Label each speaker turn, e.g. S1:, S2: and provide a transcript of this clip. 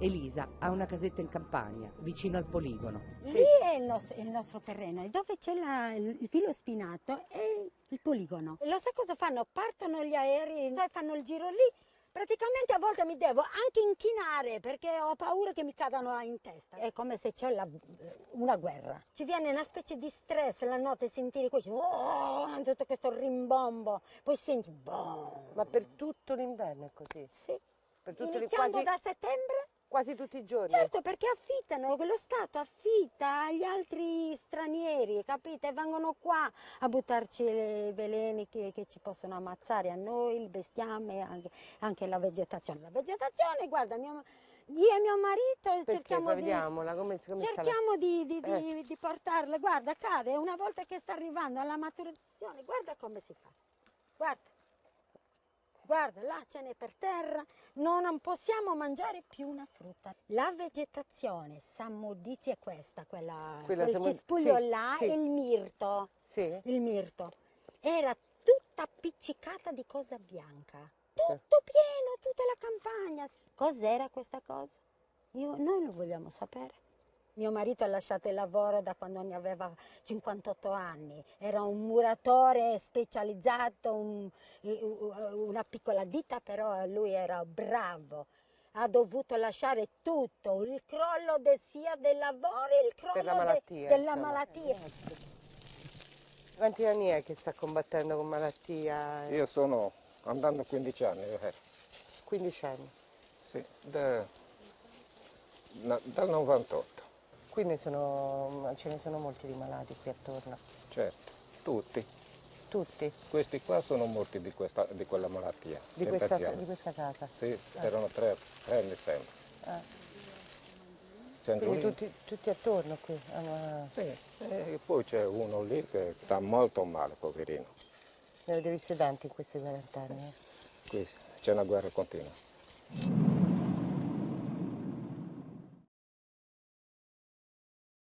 S1: Elisa ha una casetta in campagna, vicino al poligono.
S2: Lì è il nostro terreno, e dove c'è il filo spinato è il poligono. Lo sai cosa fanno? Partono gli aerei, fanno il giro lì. Praticamente a volte mi devo anche inchinare perché ho paura che mi cadano in testa. È come se c'è una guerra. Ci viene una specie di stress la notte, sentire tutto questo rimbombo, poi senti boom.
S3: Ma per tutto l'inverno è così?
S2: Sì.
S3: Per
S2: Iniziando da settembre?
S3: Quasi tutti i giorni?
S2: Certo, perché affittano, lo Stato affitta agli altri stranieri, capite? Vengono qua a buttarci i veleni che ci possono ammazzare a noi, il bestiame, anche la vegetazione. La vegetazione, guarda, io e mio marito cerchiamo di portarla, guarda, cade, una volta che sta arrivando alla maturazione, guarda come si fa, guarda. Guarda, là ce n'è per terra, non possiamo mangiare più una frutta. La vegetazione Samodizia è questa, quel cespuglio là,
S3: sì.
S2: il mirto.
S3: Sì.
S2: Il mirto. Era tutta appiccicata di cosa bianca. Tutto pieno, tutta la campagna. Cos'era questa cosa? Noi lo vogliamo sapere. Mio marito ha lasciato il lavoro da quando ne aveva 58 anni, era un muratore specializzato, una piccola ditta, però lui era bravo. Ha dovuto lasciare tutto, il crollo sia del lavoro e il crollo della malattia.
S3: Quanti anni è che sta combattendo con malattia?
S4: Io sono andando 15 anni.
S3: 15 anni?
S4: Sì, dal 98.
S3: Qui ce ne sono molti di malati qui attorno.
S4: Certo, tutti.
S3: Tutti?
S4: Questi qua sono morti di quella malattia.
S3: Di questa casa?
S4: Sì, erano tre mi sembra.
S3: Quindi tutti attorno qui?
S4: Sì, e poi c'è uno lì che sta molto male, poverino.
S3: Ne avete visti tanti in questi 40 anni?
S4: Qui c'è una guerra continua.